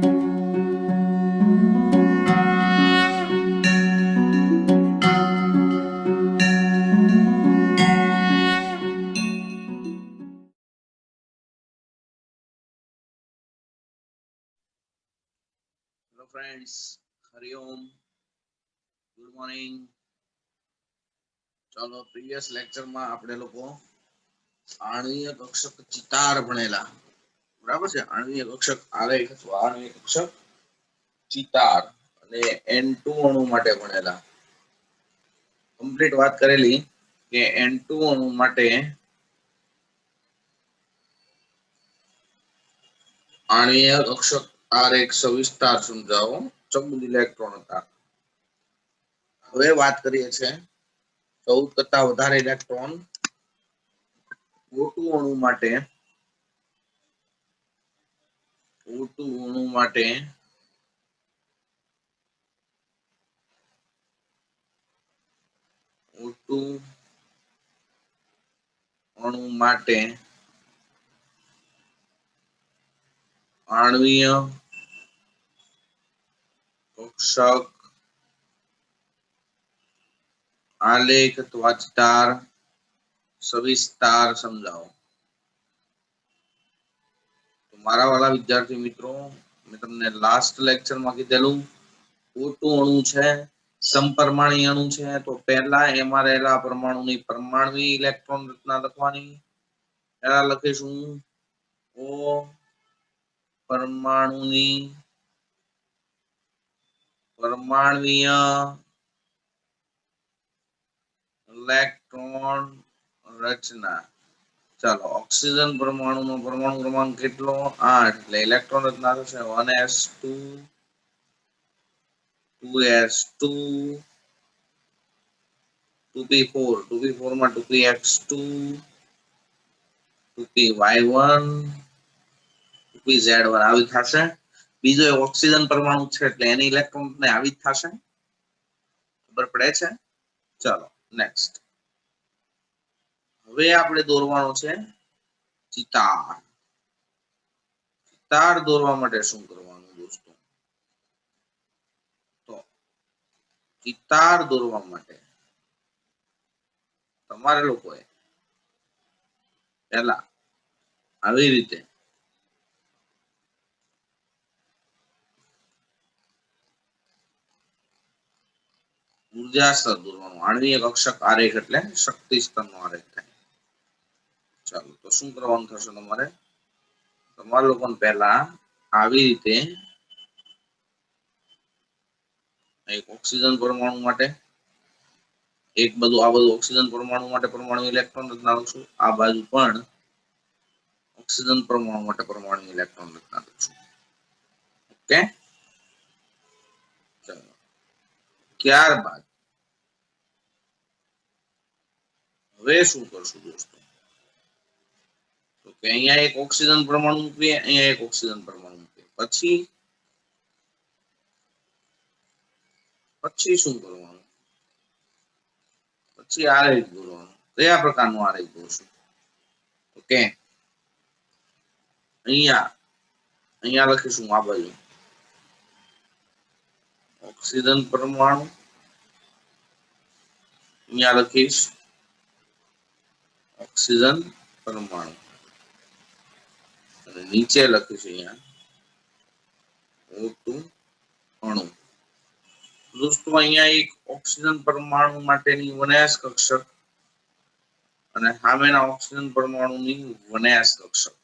Hello friends, Hariom, good morning. ચાલો previous લેક્ચરમાં આપણે લોકો આણ્વીય કક્ષક ચિતાર ભણેલા, બરાબર છે. આણ્વીય કક્ષક આલેખ અથવા આણ્વીય કક્ષક ચિતાર અને N2 અણુ માટે ભણેલા. કમ્પ્લીટ વાત કરેલી કે N2 અણુ માટે આણ્વીય કક્ષક આલેખ સવિસ્તાર સમજાવો. 14 ઇલેક્ટ્રોન હતા. હવે વાત કરીએ છીએ 14 કરતા વધારે ઇલેક્ટ્રોન O2 અણુ માટે O2 અણુ માટે O2 અણુ માટે આણ્વીય કક્ષક આલેખ અથવા ચિતાર સવિસ્તાર સમજાવો. તો મારા વાલા વિદ્યાર્થી મિત્રો, મેં તમને લાસ્ટ લેક્ચરમાં કીધેલું O2 અણુ છે, સમપરમાણ્વીય અણુ છે, તો પહેલા એમાં રહેલા પરમાણુની પરમાણ્વીય ઇલેક્ટ્રોન રચના લખવાની. પહેલા લખીશું O પરમાણુની પરમાણ્વીય ઇલેક્ટ્રોન રચના. ચાલો, ઓક્સિજન પરમાણુનો પરમાણુ ક્રમાંક કેટલો? 8. એટલે ઇલેક્ટ્રોન રચના થશે 1s2 2s2 2p4 2p4 માં 2px2 2py1 2pz1 આવી થશે. બીજો એક ઓક્સિજન પરમાણુ છે એટલે એની ઇલેક્ટ્રોન ને આવી જ થશે. ખબર પડે છે? ચાલો નેક્સ્ટ. હવે આપણે દોરવાનો છે ચિતાર. ચિતાર દોરવા માટે શું કરવાનું દોસ્તો? તો ચિતાર દોરવા માટે તમારે લોકોએ પહેલા આવી રીતે ઉર્જા સ્તર દોરવાનું. આણ્વીય કક્ષક આરેખ એટલે શક્તિ સ્તરનો આરેખ થાય. ચાલો, તો શું કરવાનું થશે? તમારે લોકોને પહેલા આવી રીતે એક ઓક્સિજન પરમાણુ માટે એક બધું આ બધું ઓક્સિજન પરમાણુ માટે પરમાણુ ઇલેક્ટ્રોન રચના લખશું. આ બાજુ પણ ઓક્સિજન પરમાણુ માટે પરમાણુ ઇલેક્ટ્રોન રચના લખશું. ઓકે, ચાલો. ત્યારબાદ હવે શું કરશું દોસ્તો? તો કે અહીંયા એક ઓક્સિજન પરમાણુ મૂકીએ, અહીંયા એક ઓક્સિજન પરમાણુ મૂકીએ. પછી શું કરવાનું? પછી આલેખ દોરવાનું. કયા પ્રકારનું આલેખ દોરશું? ઓકે, અહીંયા લખીશું આ બાજુ ઓક્સિજન પરમાણુ, અહીંયા લખીશ ઓક્સિજન પરમાણુ અને નીચે લખીશ અહીંયા O2 અણુ. દોસ્તો અહીંયા એક ઓક્સિજન પરમાણુ માટેની 1s કક્ષક અને સામેના ઓક્સિજન પરમાણુની 1s કક્ષક,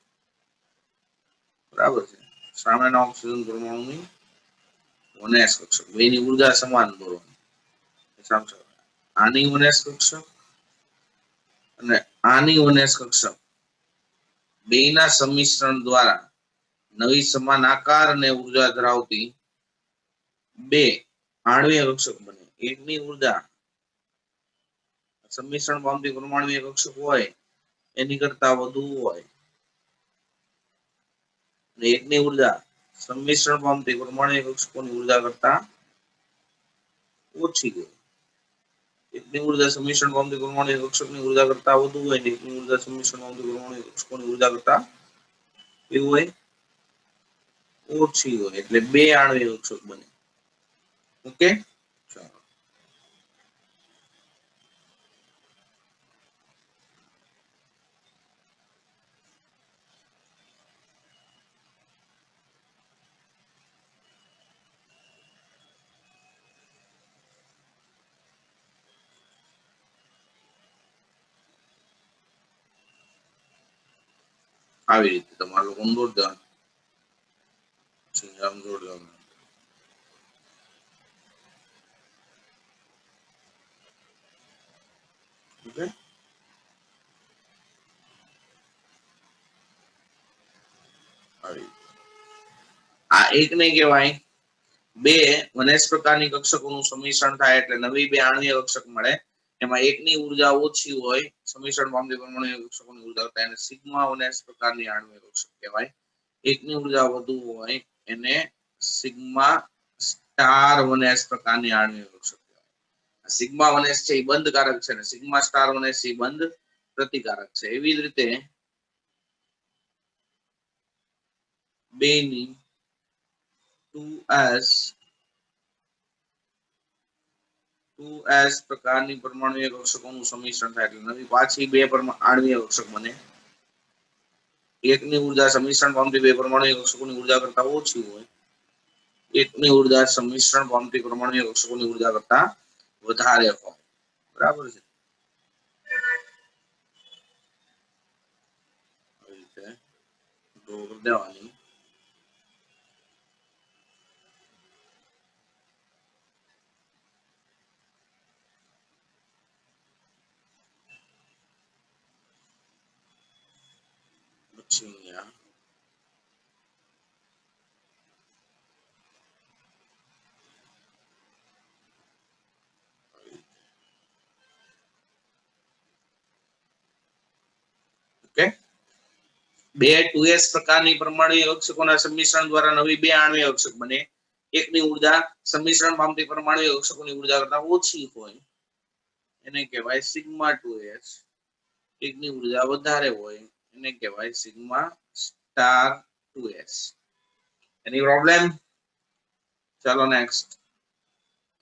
બરાબર છે. સામેના ઓક્સિજન પરમાણુની 1s કક્ષક, બેની ઉર્જા સમાન દોરવાની. આની 1s કક્ષક અને આની 1s કક્ષક બેના સંમિશ્રણ દ્વારા નવી સમાન આકાર અને ઉર્જા ધરાવતી બે આણ્વીય કક્ષક બને. એકની ઉર્જા સંમિશ્રણ પામતી પરમાણ્વીય કક્ષક હોય એની કરતા વધુ હોય, અને એકની ઉર્જા સંમિશ્રણ પામતી પરમાણ્વીય કક્ષકોની ઉર્જા કરતા ઓછી હોય. એકની ઉર્જા સંમિશ્રણ પામતી પરમાણ્વીય કક્ષકની ઉર્જા કરતા વધુ હોય ને એકની ઉર્જા સંમિશ્રણ પામતી પરમાણ્વીય કક્ષકોની ઉર્જા કરતા કેવું હોય? ઓછી હોય એટલે બે આણ્વીય કક્ષક બને. ઓકે, ચાલો આવી રીતે તમારે લોકો દોડ દેવાનું, જોડ દેવાનું. ઓકે, આ એક ને કહેવાય બે વનેસ પ્રકારની કક્ષકોનું સમિશ્રણ થાય એટલે નવી બે આણ્વીય કક્ષક મળે. એમાં એકની ઉર્જા ઓછી હોય, સમિશ્રણ પામતી પરમાણુ કક્ષકોની ઉર્જા થાય એને સિગ્મા વનેસ પ્રકારની આણ્વીય કક્ષક કહેવાય. એકની ઉર્જા વધુ હોય એને સિગ્મા સ્ટાર વનેસ પ્રકારની આણ્વીય કક્ષક કહેવાય. સિગ્મા વનેસ છે એ બંધકારક છે ને સિગ્મા સ્ટાર વનેસ એ બંધ પ્રતિકારક છે. એવી જ રીતે બે ની 2s પ્રકારની પરમાણુય કક્ષકોનું સમિશ્રણ થાય એટલે નવી પાછી બે આણ્વીય કક્ષક બને. એકની ઉર્જા સમિશ્રણ પામતી બે પરમાણુય કક્ષકોની ઉર્જા કરતા ઓછી હોય, એકની ઉર્જા સમિશ્રણ પામતી પરમાણુય કક્ષકોની ઉર્જા કરતા વધારે હોય. બરાબર છે. આવી રીતે ડ્રો દેવાની. પછી ઓકે, બે 2s પ્રકારની પરમાણુય કક્ષકોના સમિશ્રણ દ્વારા નવી બે આણ્વીય કક્ષક બને. એકની ઉર્જા સમિશ્રણ પામતી પરમાણુય કક્ષકોની ઉર્જા કરતા ઓછી હોય એને કહેવાય સિગ્મા 2s. એકની ઉર્જા વધારે હોય એને કહેવાય સિગ્મા સ્ટાર 2s. એની પ્રોબ્લેમ? ચાલો નેક્સ્ટ.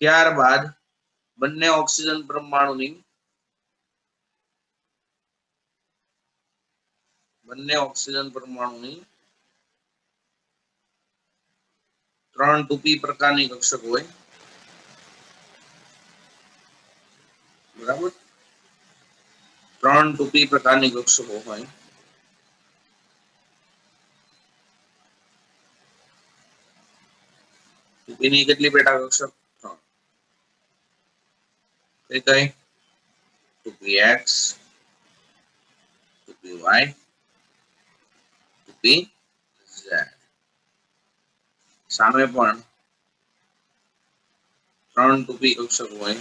ત્યારબાદ બંને ઓક્સિજન પરમાણુની ત્રણ 2p પ્રકારની કક્ષક હોય. બરાબર, ત્રણ 2p પ્રકારની કક્ષકો હોય. એની કેટલી પેટા કક્ષક? ત્રણ. કઈ 2px, 2py, 2pz. સામે પણ ત્રણ 2p કક્ષક હોય.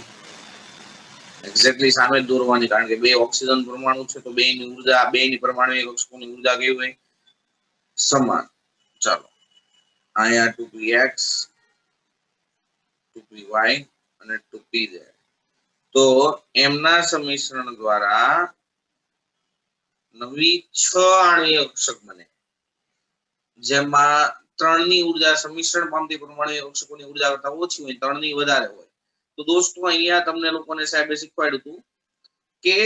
એક્ઝેક્ટલી સામે જ દોરવાની કારણ કે બે ઓક્સિજન પરમાણુ છે તો બેની ઉર્જા બેની પરમાણુ કક્ષકોની ઉર્જા કેવી હોય? સમાન. ચાલો અહીંયા 2px, 2py અને 2pz. તો એમના સમિશ્રણ દ્વારા નવી 6 આણ્વીય કક્ષક બને જેમાં 3 ની ઉર્જા સમિશ્રણ પામતી પરમાણુ કક્ષકોની ઉર્જા કરતા ઓછી હોય, 3 ની વધારે હોય. તો દોસ્તો અહીંયા તમને લોકોને સાહેબે શીખવાડ્યું હતું કે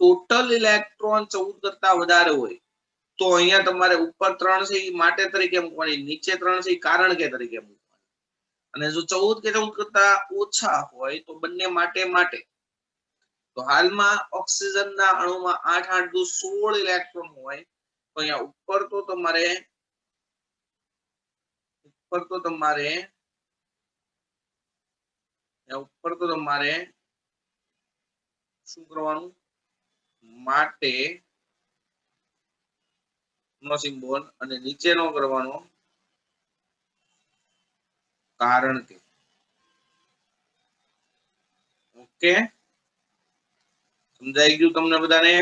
ટોટલ ઇલેક્ટ્રોન 14 કરતા વધારે હોય તો અહીંયા તમારે ઉપર 3 છે એ માટે તરીકે મૂકવાની, નીચે 3 છે એ કારણ કે તરીકે મૂકવાની. અને જો 14 કે 14 કરતા ઓછા હોય તો બંને માટે. તો હાલમાં ઓક્સિજનના અણુમાં 8 8 દુ 16 ઇલેક્ટ્રોન હોય તો અહીંયા ઉપર તો તમારે શું કરવાનું? માટે નો સિમ્બોલ અને નીચેનો કરવાનો કારણ કે. ઓકે, સમજાઈ ગયું તમને બધાને?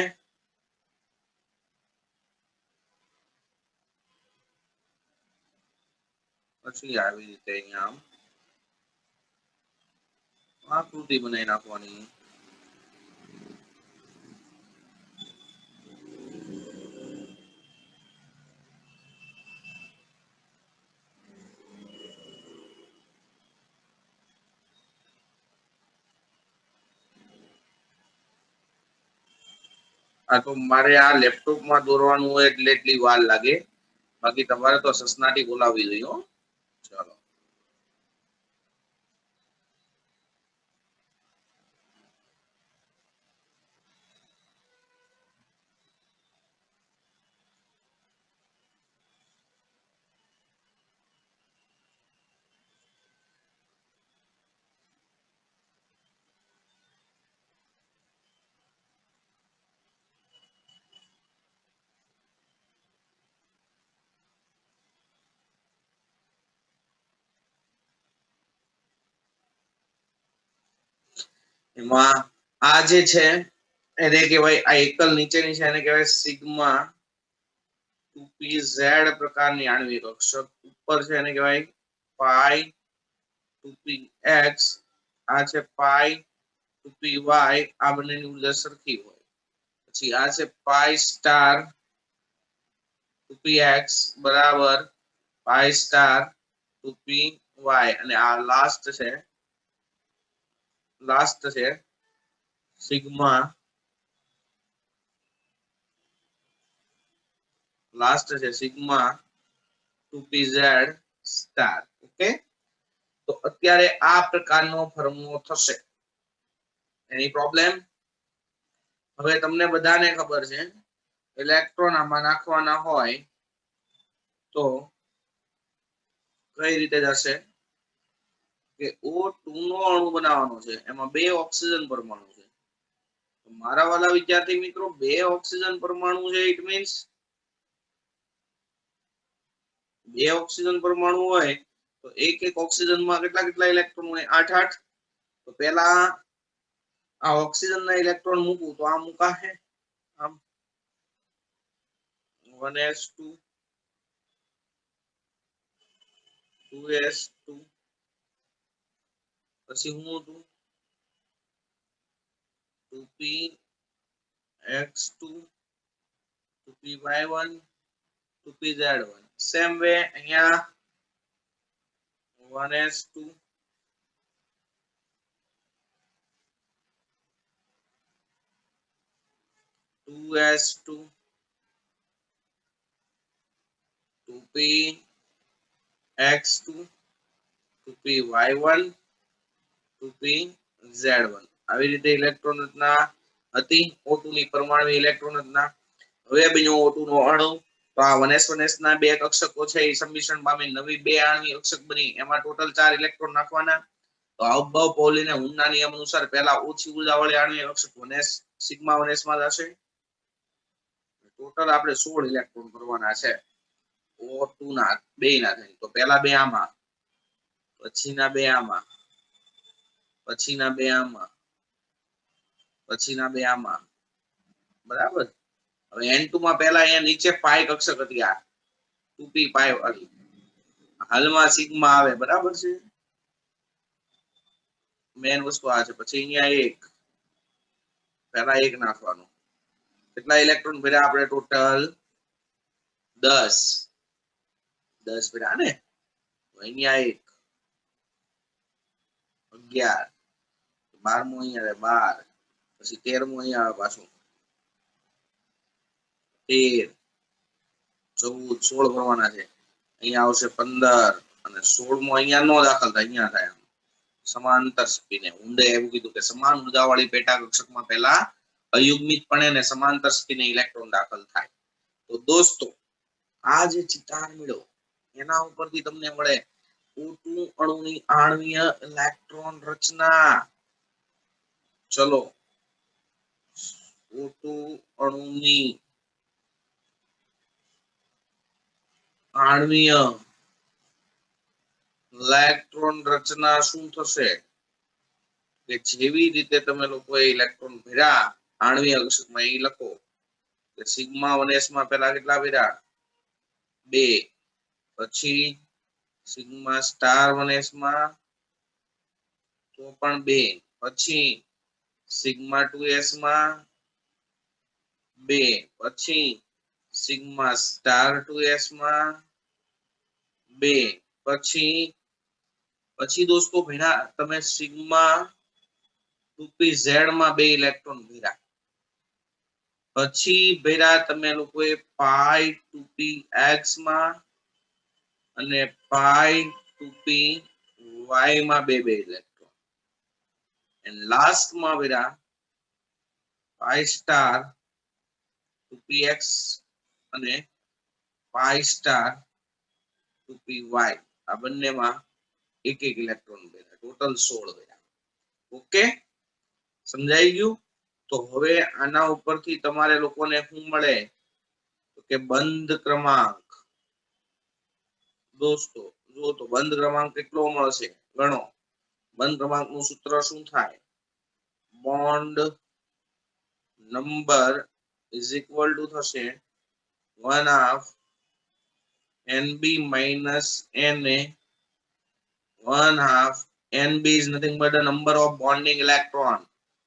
પછી આવી રીતે અહીંયા આકૃતિ બનાવી નાખવાની. આ તો મારે આ લેપટોપમાં દોરવાનું હોય એટલે એટલી વાર લાગે, બાકી તમારે તો સસનાટી બોલાવવી જોઈએ હો. ચાલો એમાં આ જે છે એને કહેવાય, આ એકલ નીચેની છે એને કહેવાય સિગ્મા 2pz પ્રકારની આણ્વિક અક્ષક. ઉપર છે એને કહેવાય પાઈ 2px, આ છે પાઈ 2py, આ બંનેની ઉર્જા સરખી હોય. પછી આ છે પાઈ સ્ટાર 2px બરાબર પાઈ સ્ટાર 2py, અને આ લાસ્ટ છે sigma sigma 2pz star. Okay, તો અત્યારે આ પ્રકારનો ફોર્મ્યુલો થશે. એની પ્રોબ્લેમ? હવે તમને બધાને ખબર છે ઇલેક્ટ્રોન આમાં નાખવાના હોય તો કઈ રીતે જશે કે O2 નો અણુ બનાવવાનો છે, એમાં 2 ઓક્સિજન પરમાણુ છે. મારા વાલા વિદ્યાર્થી મિત્રો, 2 ઓક્સિજન પરમાણુ છે, ઇટ મીન્સ 2 ઓક્સિજન પરમાણુ હોય તો એક ઓક્સિજનમાં કેટલા ઇલેક્ટ્રોન હોય? 8 તો પહેલા આ ઓક્સિજન ના ઇલેક્ટ્રોન મૂકું તો આ મુકાશે આમ 1s2 2s2, પછી હું હતું 2px2 2py1 2pz1. Same way અહીંયા 1s2 2s2 2px2 2py1 2pz1. આવી રીતે ઇલેક્ટ્રોન રચના હતી O2 ની પરમાણુ ઇલેક્ટ્રોન રચના. હવે બીજો O2 નો અણુ, તો આ 1s ના 2 કક્ષકો છે એ સંમિશ્રણ પામી નવી 2 આણ્વિક કક્ષક બની, એમાં ટોટલ 4 ઇલેક્ટ્રોન નાખવાના. તો અવભાવ પૌલી અને હુનના નિયમ અનુસાર પહેલા ઓછી ઉર્જા વાળી આણ્વિક કક્ષક 1s સિગ્મા 1s માં જશે. ટોટલ આપણે 16 ઇલેક્ટ્રોન ભરવાના છે O2 ના 2 ના થઈ. તો પહેલા 2 આમાં, પછીના 2 આમાં, પછીના 2 આમાં, પછીના 2 આમાં, બરાબર. હવે N2 માં પહેલા અહીંયા નીચે પાઈ કક્ષક હતી, આ 2p પાઈ વાળી, હાલમાં સિગ્મા આવે, બરાબર છે. મેન વસ્તુ આ છે. પછી અહીંયા 1, પહેલા 1 નાખવાનું. કેટલા ઇલેક્ટ્રોન ભર્યા આપણે? ટોટલ 10 ભર્યા ને. અહીંયા 1 11, 12મો અહીંયા આવે 12, પછી 13મો અહીંયા આવે પાછું 13, 14, 16 ભરવાના છે. અહીંયા આવશે 15, અને 16મો અહીંયા નો દાખલ થાય, અહીંયા થાય સમાંતર સ્પીને. ઊંડે એવું કીધું કે સમાન ઉર્જા વાળી પેટા કક્ષકમાં પહેલા અયુગ્મિતપણે અને સમાંતર સ્પીને ઇલેક્ટ્રોન દાખલ થાય. તો દોસ્તો, આ જે ચિતાર મળ્યો એના ઉપરથી તમને મળે O2 અણુની આણ્વીય ઇલેક્ટ્રોન રચના. ચલો, O2 અણુની આણ્વીય ઇલેક્ટ્રોન રચના શું થશે કે જેવી રીતે તમે લોકોએ ઇલેક્ટ્રોન ભર્યા આણ્વીય કક્ષકમાં એ લખો કે સિગ્મા 1s માં પહેલા કેટલા ભર્યા? 2, પછી સિગ્મા સ્ટાર 1s માં તો પણ 2, પછી સિગ્મા 2s માં 2, પછી સિગ્મા સ્ટાર 2s માં 2, પછી દોસ્તો ભેણા તમે સિગ્મા 2pz માં 2 ઇલેક્ટ્રોન ભર્યા. પછી ભેરા તમે લોકોએ પાઈ 2p x માં અને પાઈ 2p y માં બે ઇલેક્ટ્રોન એન્ડ લાસ્ટ માં ભેરા પાઈ સ્ટાર 2px અને પાઈ સ્ટાર 2py આ બંનેમાં એક ઇલેક્ટ્રોન ભેરા ટોટલ 16 ભેરા. ઓકે, સમજાઈ ગયું? તો હવે આના ઉપરથી તમારે લોકોને શું મળે તો કે બંધ ક્રમાંક. દોસ્તો જો તો બંધ ક્રમાંક કેટલો મળશે ગણો. બંધ ક્રમાંકનું સૂત્ર શું થાય? Bond number is equal to થશે 1/2 NB minus NA. 1/2 NB is nothing but the number of bonding electron.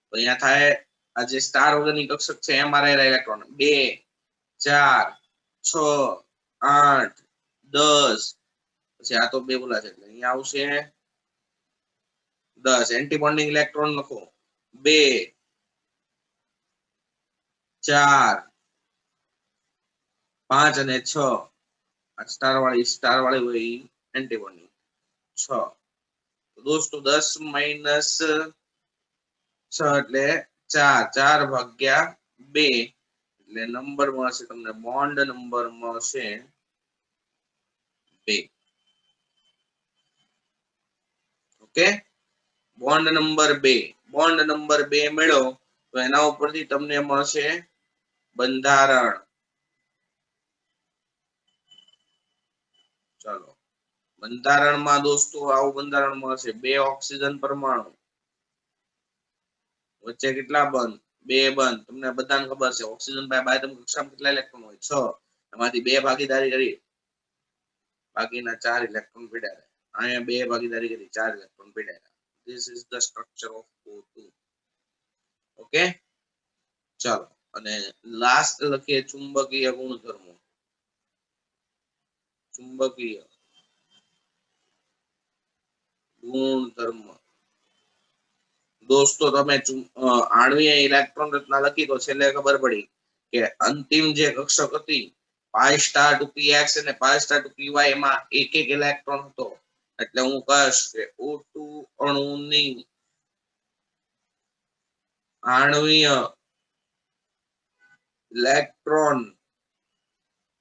તો અહીંયા થાય આ જે સ્ટાર વગરની કક્ષક છે એમાં રહેલા ઇલેક્ટ્રોન 2 4 6 8 10. પછી આ તો બે બોલા છે એટલે અહીંયા આવશે 10. એન્ટી બોન્ડિંગ ઇલેક્ટ્રોન લખો 2 4 5 અને 6. આ સ્ટાર વાળી હોય એન્ટી બોન્ડિંગ 6. તો દોસ્તો 10 માઇનસ 6 એટલે 4. 4 ભાગ્યા 2 એટલે નંબર મળશે તમને, બોન્ડ નંબર મળશે 2. Okay, bond number 2. Bond number 2 મેળવો તો એના ઉપરથી તમને મળશે બંધારણ. ચાલો, બંધારણમાં દોસ્તો આવું બંધારણ મળશે. 2 ઓક્સિજન પરમાણુ વચ્ચે કેટલા બંધ? 2 બંધ. તમને બધાને ખબર છે ઓક્સિજન બાહ્યતમ કક્ષામાં કેટલા ઇલેક્ટ્રોન હોય? 6. એમાંથી 2 ભાગીદારી કરી, બાકીના 4 ઇલેક્ટ્રોન પીડ્યા. અહીંયા 2 ભાગીદારી કરી, 4 ઇલેક્ટ્રોન પીડ્યા. This is the structure of O2. Okay, ચાલો, અને લાસ્ટ લખીએ ચુંબકીય ગુણધર્મો. ચુંબકીય ગુણધર્મ. દોસ્તો તમે આણ્વીય ઇલેક્ટ્રોન રચના લખી તો છેલ્લે ખબર પડી કે અંતિમ જે કક્ષક હતી પાઈ સ્ટાર 2px અને પાઈ સ્ટાર 2py એમાં એક ઇલેક્ટ્રોન હતો. એટલે હું કહીશ કે O2 અણુની આણ્વીય ઇલેક્ટ્રોન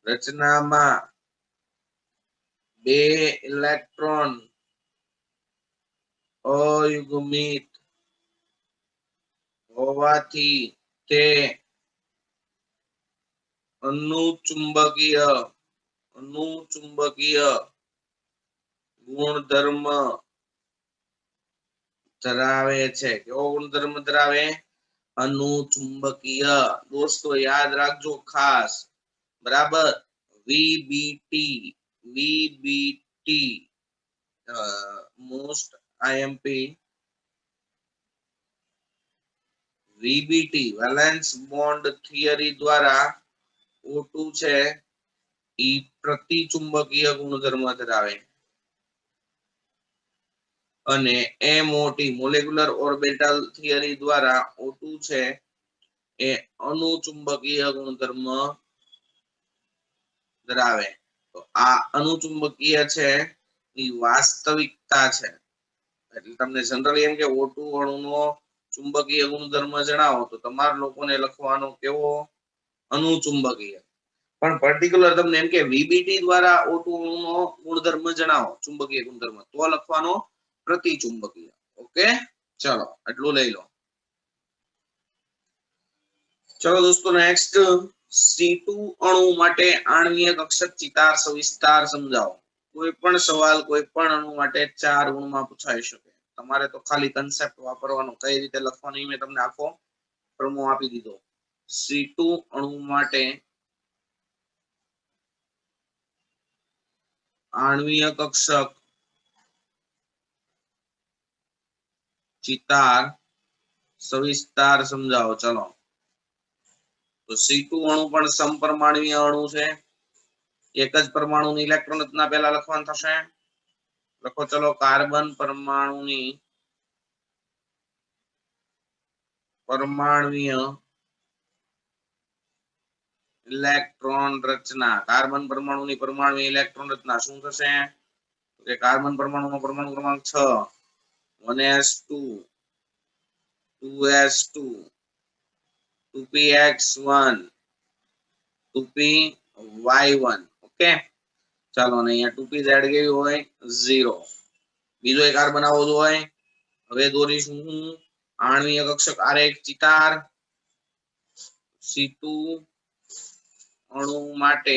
રચનામાં 2 ઇલેક્ટ્રોન અયુગ્મિત હોવાથી તે અનુચુંબકીય ગુણધર્મ ધરાવે છે. કેવો ગુણધર્મ ધરાવે? અનુચુંબકીય. દોસ્તો યાદ રાખજો ખાસ, બરાબર. VBT most IMP. VBT valence bond theory દ્વારા O2 છે એ પ્રતિચુંબકીય ગુણધર્મ ધરાવે અને MOT મોલેક્યુલર ઓર્બિટલ થિયરી દ્વારા O2 છે એ અનુચુંબકીય ગુણધર્મ ધરાવે. તો આ અનુચુંબકીય છે એ વાસ્તવિકતા છે. એટલે તમને જનરલી એમ કે O2 અણુનો ચુંબકીય ગુણધર્મ જણાવો તો તમારા લોકોને લખવાનો કેવો? અનુચુંબકીય. પણ પર્ટિક્યુલર તમને એમ કે VBT દ્વારા O2 અણુનો ગુણધર્મ જણાવો, ચુંબકીય ગુણધર્મ, તો લખવાનો પ્રતિચુંબકીય. ઓકે, ચલો આટલું લઈ લો. ચલો દોસ્તો, નેક્સ્ટ C2 અણુ માટે આણ્વીય કક્ષક ચિતાર સવિસ્તાર સમજાવો. કોઈ પણ સવાલ કોઈ પણ અણુ માટે 4 ગુણમાં પૂછાઈ શકે. તમારે તો ખાલી કન્સેપ્ટ વાપરવાનો, કઈ રીતે લખવાનું મેં તમને આખો પ્રમો આપી દીધો. C2 અણુ માટે આણ્વીય કક્ષક ચિતાર સવિસ્તાર સમજાવો. ચલો, તો C2 અણુ પણ સમપરમાણુય અણુ છે. એક જ પરમાણુની ઇલેક્ટ્રોન રચના પહેલા લખવાનું થશે. લખો ચલો, કાર્બન પરમાણુની પરમાણુય ઇલેક્ટ્રોન રચના કાર્બન પરમાણુની પરમાણુ ઇલેક્ટ્રોન રચના શું થશે કે કાર્બન પરમાણુનો પરમાણુ ક્રમાંક 6 1s2 2s2 2px1 2py1 okay ચાલો ને અહીંયા 2pz કેવી હોય 0 બીજો એક R બનાવવો જોઈએ હવે દોરીશું હું આણ્વીય કક્ષક આરેખ ચિતાર C2 અણુ માટે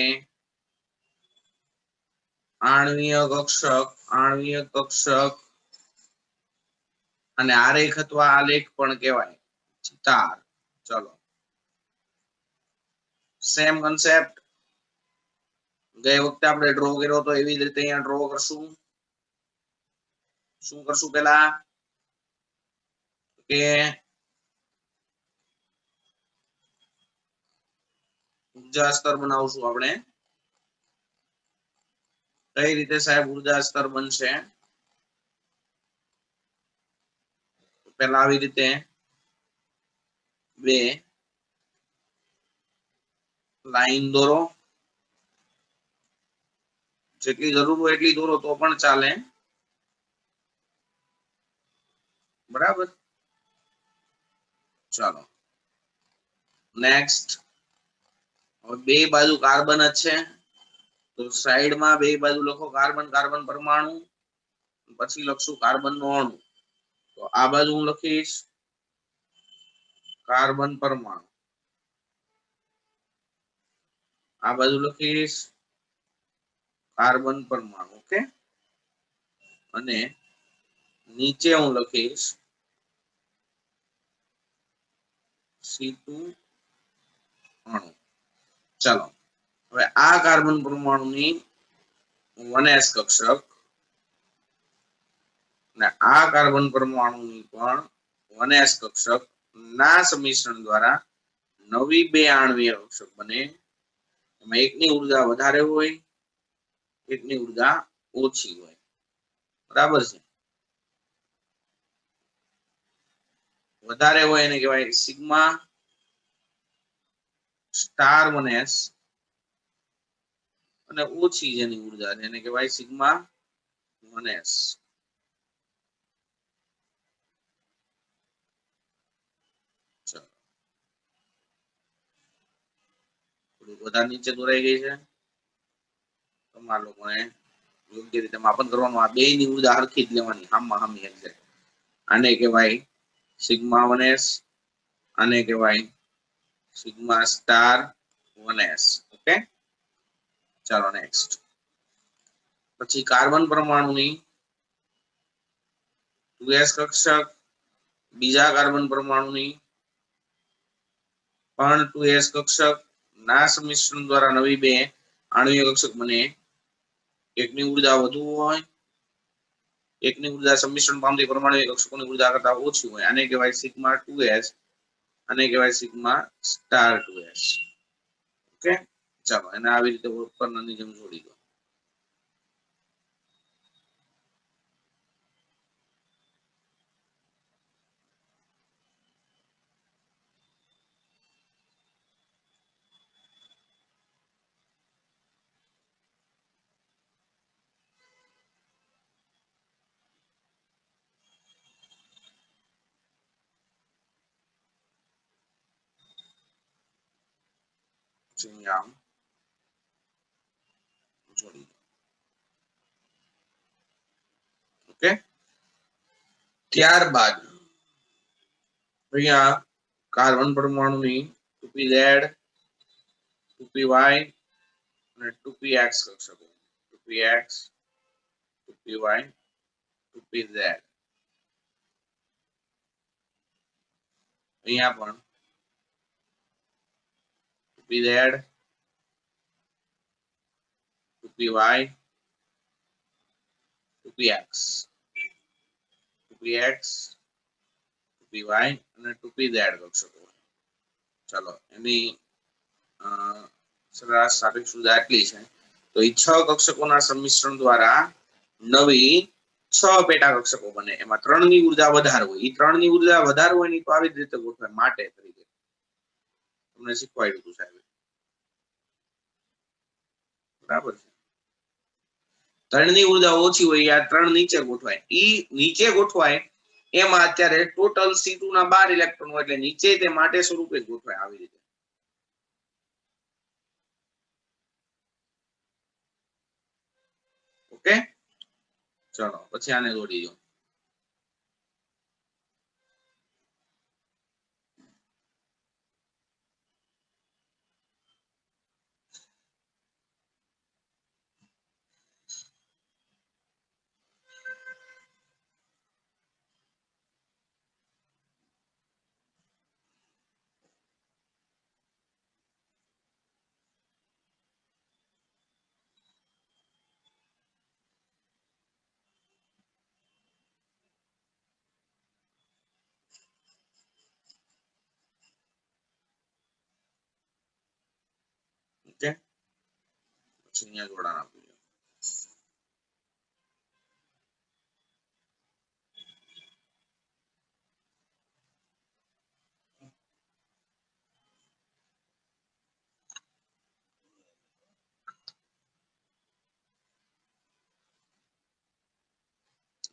આણ્વીય કક્ષક અને આરેખ અથવા આલેખ પણ કહેવાય ચિતાર ચલો સેમ કન્સેપ્ટ ગઈ વખતે આપણે ડ્રો કર્યો તો એવી જ રીતે અહીંયા ડ્રો કરશું શું કરશું પેલા કે ઉર્જા સ્તર બનાવશું આપણે કઈ રીતે સાહેબ ઉર્જા સ્તર બનશે પેલા આવી રીતે બે લાઈન દોરો જેટલી જરૂર હોય એટલી દોરો તો પણ ચાલે બરાબર ચાલો નેક્સ્ટ હવે બે બાજુ કાર્બન જ છે તો સાઈડમાં બે બાજુ લખો કાર્બન કાર્બન પરમાણુ પછી લખશું કાર્બન નો અણુ તો આ બાજુ હું લખીશ કાર્બન પરમાણુ આ બાજુ લખીશ કાર્બન પરમાણુ ઓકે અને નીચે હું લખીશ C2 અણુ ચાલો હવે આ કાર્બન પરમાણુની 1s કક્ષક અને આ કાર્બન પરમાણુની પણ 1s કક્ષક ના સમિશ્રણ દ્વારા નવી બે આણ્વીય કક્ષક બને એમાં એકની ઉર્જા વધારે હોય એકની ઉર્જા ઓછી હોય બરાબર છે વધારે હોય એને કહેવાય સિગ્મા સ્ટાર 1s અને ઓછી જેની ઉર્જા છે એને કહેવાય સિગ્મા 1s થોડું વધારે નીચે દોરાઈ ગઈ છે તમારા લોકોને યોગ્ય રીતે માપન કરવાનું આ બે ની ઉર્જા હરખી જ લેવાની હામમાં હામી એક્ઝેક્ટ આને કહેવાય સિગ્મા 1s આને કહેવાય સિગ્મા સ્ટાર 1s ઓકે ચાલો નેક્સ્ટ પછી કાર્બન પરમાણુની 2s કક્ષક બીજા કાર્બન પરમાણુની પણ 2s કક્ષક ના સમિશ્રણ દ્વારા નવી બે આણ્વીય કક્ષક બને એકની ઉર્જા વધુ હોય એકની ઉર્જા સમિશ્રણ પામતી પરમાણુ કક્ષકોની ઉર્જા કરતા ઓછી હોય આને કહેવાય સિગ્મા 2s આને કહેવાય સિગ્મા સ્ટાર 2s ઓકે ચાલો એને આવી રીતે ઉપરની જેમ જોડી દો આમ જોડી દો ઓકે ત્યારબાદ અહીંયા કાર્બન પરમાણુની 2pz 2py અને 2px કક્ષકો 2px 2py 2pz અહીંયા પણ 2pz 2py 2px 2px 2py અને 2pz કક્ષકો ચાલો એની સરેરાશ સાપેક્ષ ઉર્જા આટલી છે તો એ 6 કક્ષકોના સમિશ્રણ દ્વારા નવી 6 પેટા કક્ષકો બને એમાં 3 ની ઉર્જા વધારે હોય એ 3 ની ઉર્જા વધારે હોય ની તો આવી જ રીતે ગોઠવાય માટે તરીકે તમને શીખવાડ્યું હતું સાહેબ બરાબર છે. 3 ની ઉર્જા ઓછી હોય આ 3 નીચે ગોઠવાય. ઈ નીચે ગોઠવાય એમાં અત્યારે ટોટલ C2 ના 12 ઇલેક્ટ્રોન હોય એટલે નીચે તે માટે સ્વરૂપે ગોઠવાય આવી રીતે. ઓકે, ચલો પછી આને જોડી દો. ઓકે, પછી અહીંયા જોડાણ આપી દો.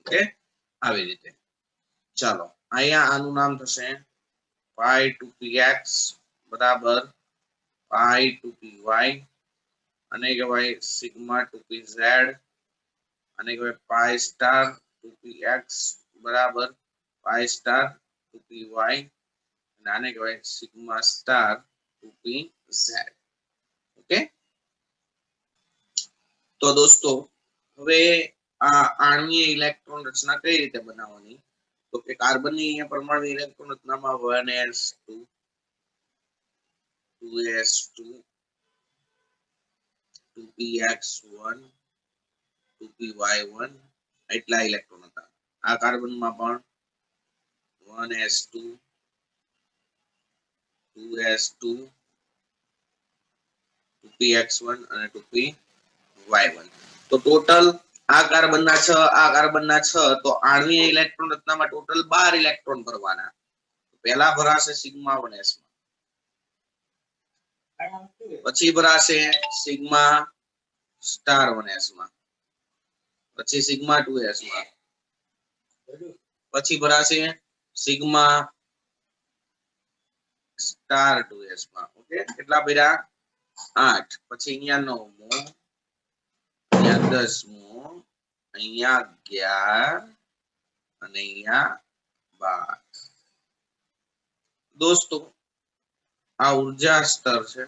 ઓકે, આવી રીતે. ચાલો અહીંયા આનું નામ થશે પાઈ 2px બરાબર પાઈ 2py અને કહેવાય સિગ્મા 2pz અને કહેવાય પાઈ સ્ટાર 2px બરાબર પાઈ સ્ટાર 2py અને આને કહેવાય સિગ્મા સ્ટાર 2pz. ઓકે, તો દોસ્તો હવે આ આણ્વીય ઇલેક્ટ્રોન રચના કઈ રીતે બનાવવાની? તો કે કાર્બનની અહીંયા પરમાણુ ઇલેક્ટ્રોન રચનામાં 1s2 2s2 2px1 2py1 એટલા ઇલેક્ટ્રોન હતા. આ કાર્બનમાં પણ 1s2 2s2 2px1 અને 2py1. તો ટોટલ આ કાર્બનના 6 આ કાર્બનના 6 તો આણ્વીય ઇલેક્ટ્રોન રચનામાં ટોટલ 12 ઇલેક્ટ્રોન ભરવાના. પહેલા ભરાશે સિગ્મા 1s માં, પછી ભરાશે સિગ્મા સ્ટાર 1s માં, પછી સિગ્મા 2s માં, પછી ભરાશે સિગ્મા સ્ટાર 2s માં. ઓકે, કેટલા ભર્યા? 8. પછી અહીંયા 9મો, અહીંયા 10મો, અહીંયા 11 અને અહીંયા 12. દોસ્તો આ ઉર્જા સ્તર છે,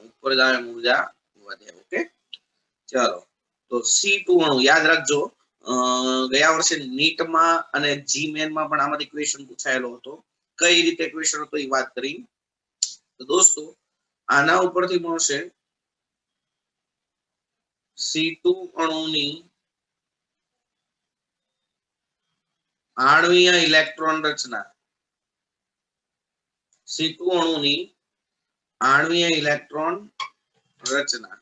ઉપર જાય ઉર્જા વધે. ઓકે, ચલો તો C2 અણુ યાદ રાખજો. ગયા વર્ષે નીટમાં અને જીમેન માં પણ આમાંથી ક્વેશ્ચન પૂછાયેલો હતો. કઈ રીતે ક્વેશ્ચન હતો એ વાત કરી. તો દોસ્તો આના ઉપરથી મળશે C2 અણુની આણ્વીય ઇલેક્ટ્રોન રચના. C2 અણુની આણ્વીય ઇલેક્ટ્રોન રચના.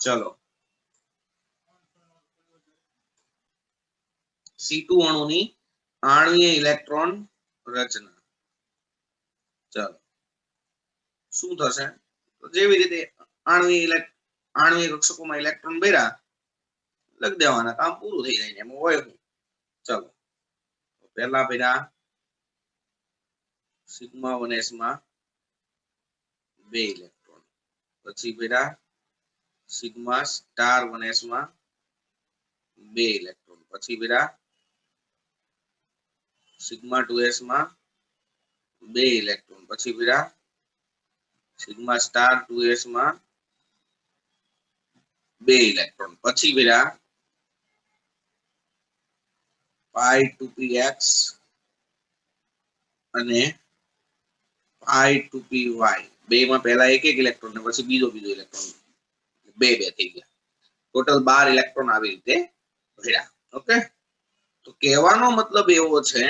ચલો C2 અણુની આણ્વીય ઇલેક્ટ્રોન રચના. ચલો શું થશે? તો જેવી રીતે આણ્વીય કક્ષકોમાં ઇલેક્ટ્રોન ભર્યા લખી દેવાના, કામ પૂરું થઈ જાય એમાં હોય. ચલો પહેલા ભર્યા સિગ્મા 1s માં 2 ઇલેક્ટ્રોન, પછી ભર્યા સિગ્મા સ્ટાર 1s માં 2 ઇલેક્ટ્રોન, પછી ભર્યા સિગ્મા 2s માં 2 ઇલેક્ટ્રોન, પછી ભર્યા સિગ્મા સ્ટાર 2s માં 2 ઇલેક્ટ્રોન, પછી ભર્યા પાઈ 2px અને પાઈ 2py. બે માં પહેલા એક ઇલેક્ટ્રોન ને પછી બીજો ઇલેક્ટ્રોન, બે થઈ ગયા. ટોટલ 12 ઇલેક્ટ્રોન આવી રીતે ભર્યા. ઓકે, તો કહેવાનો મતલબ એવો છે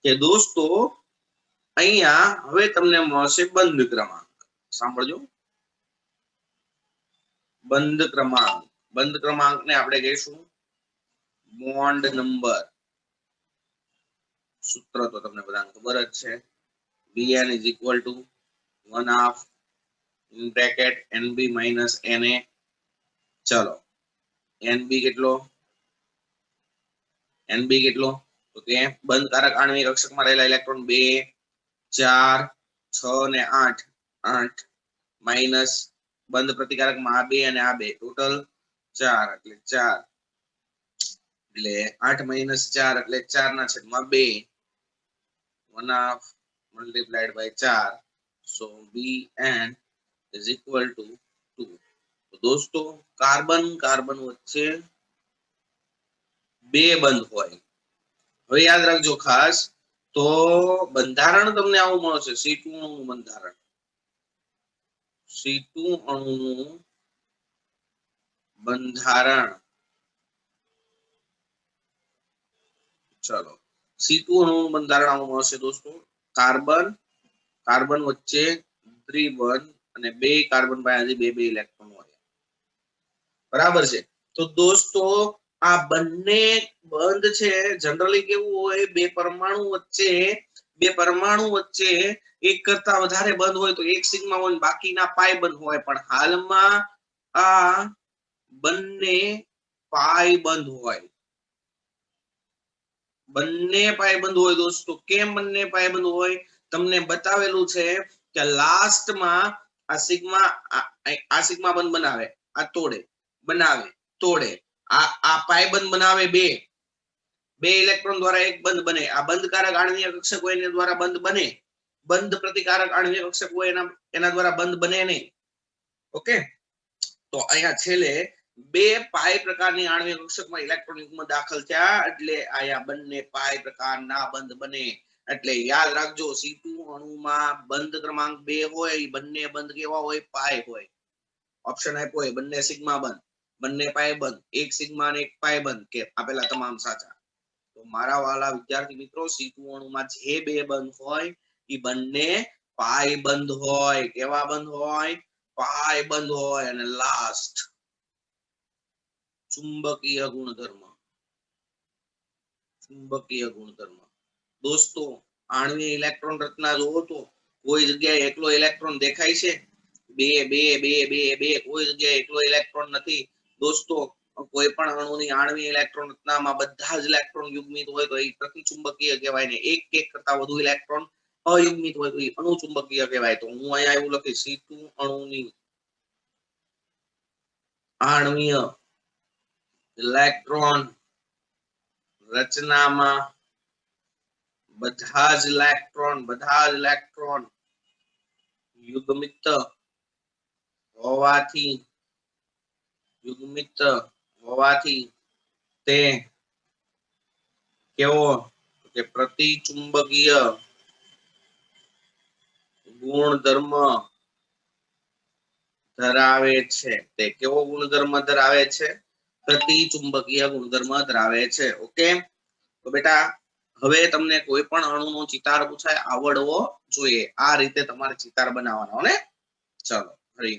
કે દોસ્તો અહીંયા હવે તમને મળશે બંધ ક્રમાંક. સાંભળજો, બંધ ક્રમાંક. બંધ ક્રમાંકને આપણે કહીશું બોન્ડ નંબર. સૂત્ર તો તમને બધાને ખબર જ છે, Bn = 1/2 in bracket NB minus Na. ચલો NB કેટલો તો કે બંધકારક આણ્વિક કક્ષકમાં રહેલા ઇલેક્ટ્રોન 2 4 6 ને 8 માઇનસ બંધ પ્રતિકારકમાં આ 2 અને આ 2 ટોટલ 4 એટલે 4 એટલે 8 માઇનસ 4 એટલે 4 ના છેદમાં 2 1/2 multiplied by 4 so Bn is equal to 2. તો દોસ્તો કાર્બન વચ્ચે બે બંધ હોય. હવે યાદ રાખજો ખાસ તો બંધારણ તમને આવું મળશે C2 અણુનું બંધારણ. C2 અણુનું બંધારણ ચલો C2 અણુનું બંધારણ આવું મળશે દોસ્તો. કાર્બન વચ્ચે ત્રિબંધ અને બે કાર્બન પાસે બે ઇલેક્ટ્રોન હોય. બરાબર છે. તો દોસ્તો આ બંને બંધ છે જનરલી કેવું હોય બે પરમાણુ વચ્ચે એક કરતા વધારે બંધ હોય તો એક સિગ્મા હોય બાકીના પાઈ બંધ હોય. પણ હાલમાં આ બંને પાઈ બંધ હોય. દોસ્તો કેમ બંને પાઈ બંધ હોય તમને બતાવેલું છે કે લાસ્ટમાં આ સિગ્મા બંધ બનાવે આ તોડે આ પાઈ બંધ બનાવે બે ઇલેક્ટ્રોન દ્વારા એક બંધ બને. આ બંધકારક આણ્વીય કક્ષક હોય એના દ્વારા બંધ બને. બંધ પ્રતિકારક આણ્વીય કક્ષક હોય એના દ્વારા બંધ બને નહીં. ઓકે તો અહીંયા છેલ્લે બે પાઈ પ્રકારની આણ્વીય કક્ષકમાં ઇલેક્ટ્રોન યુગ્મ દાખલ થયા એટલે આયા બંને પાઈ પ્રકારના બંધ બને. એટલે યાદ રાખજો C2 અણુમાં બંધ ક્રમાંક 2 હોય બંને બંધ કેવા હોય પાઈ હોય. ઓપ્શન આપ્યો હોય બંને સિગ્મા બંધ બંને પાઈ બંધ એક સિગ્મા અને એક પાઈ બંધ કે આપેલા તમામ સાચા. તો મારા વાલા વિદ્યાર્થી મિત્રો C2 અણુમાં જે બે બંધ હોય એ બંને પાઈ બંધ હોય. કેવા બંધ હોય? પાઈ બંધ હોય. અને લાસ્ટ ચુંબકીય ગુણધર્મ દોસ્તો આણ્વીય ઇલેક્ટ્રોન રચના જોવો તો કોઈ જગ્યાએ એકલો ઇલેક્ટ્રોન દેખાય છે? બે કોઈ જગ્યાએ એકલો ઇલેક્ટ્રોન નથી દોસ્તો. કોઈ પણ અણુની આણ્વીય ઇલેક્ટ્રોન રચનામાં બધા જ ઇલેક્ટ્રોન યુગ્મિત હોય તો એ પ્રતિચુંબકીય કહેવાય ને એક કરતા વધુ ઇલેક્ટ્રોન અયુગ્મિત હોય તો એ અણુચુંબકીય કહેવાય. તો હું અહીંયા એવું લખીશ C2 અણુની આણ્વીય ઇલેક્ટ્રોન રચનામાં બધા જ ઇલેક્ટ્રોન યુગ્મિત હોવાથી તે કેવો કે પ્રતિચુંબકીય ગુણધર્મ ધરાવે છે. તે કેવો ગુણધર્મ ધરાવે છે? પ્રતિચુંબકીય ગુણધર્મ ધરાવે છે. ઓકે તો બેટા હવે તમને કોઈ પણ અણુનો ચિતાર પૂછાય આવડવો જોઈએ. આ રીતે તમારે ચિતાર બનાવવાનો ને. ચલો હરી